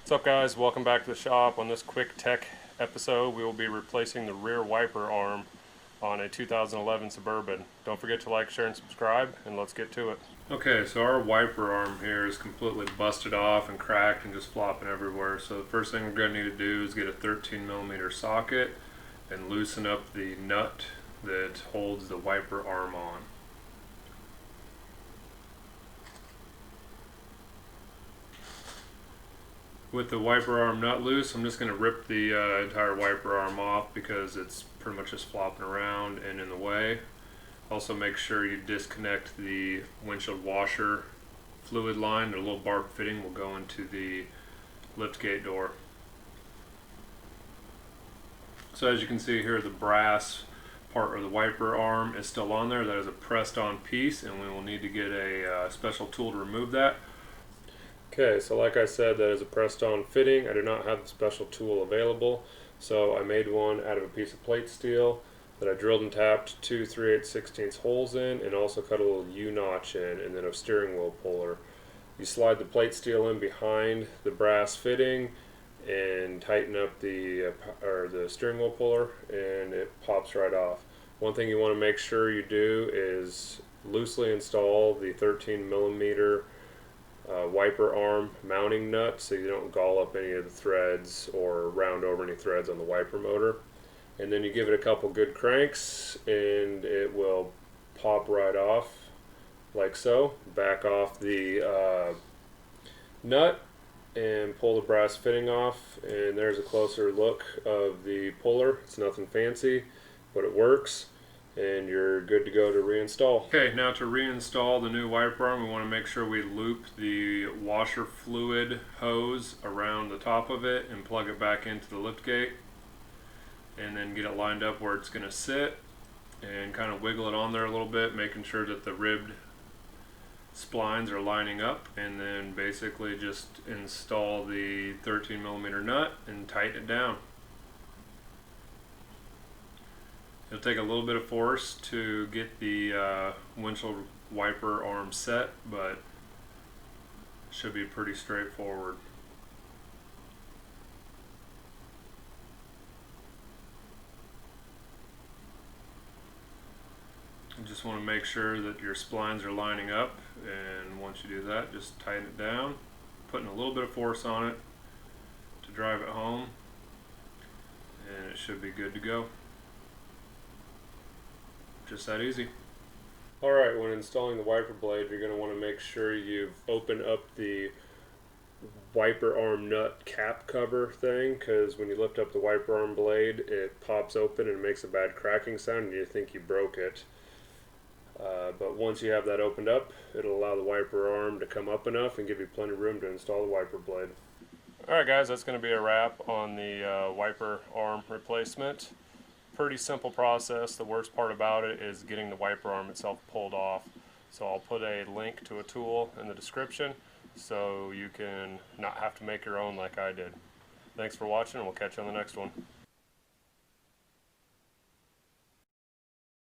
What's up, guys? Welcome back to the shop. On this quick tech episode, we will be replacing the rear wiper arm on a 2011 Suburban. Don't forget to like, share, and subscribe, and let's get to it. Okay, so our wiper arm here is completely busted off and cracked and just flopping everywhere. So the first thing we're going to need to do is get a 13mm socket and loosen up the nut that holds the wiper arm on. With the wiper arm nut loose, I'm just going to rip the entire wiper arm off because it's pretty much just flopping around and in the way. Also, make sure you disconnect the windshield washer fluid line. The little barb fitting will go into the liftgate door. So as you can see here, the brass part of the wiper arm is still on there. That is a pressed on piece, and we will need to get a special tool to remove that. Okay, so like I said, that is a pressed on fitting. I do not have the special tool available, so I made one out of a piece of plate steel that I drilled and tapped 2 3/8/16 holes in, and also cut a little U-notch in, and then a steering wheel puller. You slide the plate steel in behind the brass fitting and tighten up the steering wheel puller, and it pops right off. One thing you want to make sure you do is loosely install the 13mm wiper arm mounting nut so you don't gall up any of the threads or round over any threads on the wiper motor. And then you give it a couple good cranks and it will pop right off like so. Back off the nut and pull the brass fitting off, and there's a closer look of the puller. It's nothing fancy, but it works, and you're good to go to reinstall. Okay, now to reinstall the new wiper arm, we want to make sure we loop the washer fluid hose around the top of it and plug it back into the liftgate, and then get it lined up where it's going to sit, and kind of wiggle it on there a little bit, making sure that the ribbed splines are lining up, and then basically just install the 13mm nut and tighten it down. It'll take a little bit of force to get the windshield wiper arm set, but it should be pretty straightforward. You just want to make sure that your splines are lining up, and once you do that, just tighten it down, putting a little bit of force on it to drive it home, and it should be good to go. Just that easy. Alright, when installing the wiper blade, you're going to want to make sure you've opened up the wiper arm nut cap cover thing, because when you lift up the wiper arm blade, it pops open and makes a bad cracking sound and you think you broke it. But once you have that opened up, it'll allow the wiper arm to come up enough and give you plenty of room to install the wiper blade. Alright guys, that's going to be a wrap on the wiper arm replacement. Pretty simple process. The worst part about it is getting the wiper arm itself pulled off. So I'll put a link to a tool in the description so you can not have to make your own like I did. Thanks for watching, and we'll catch you on the next one.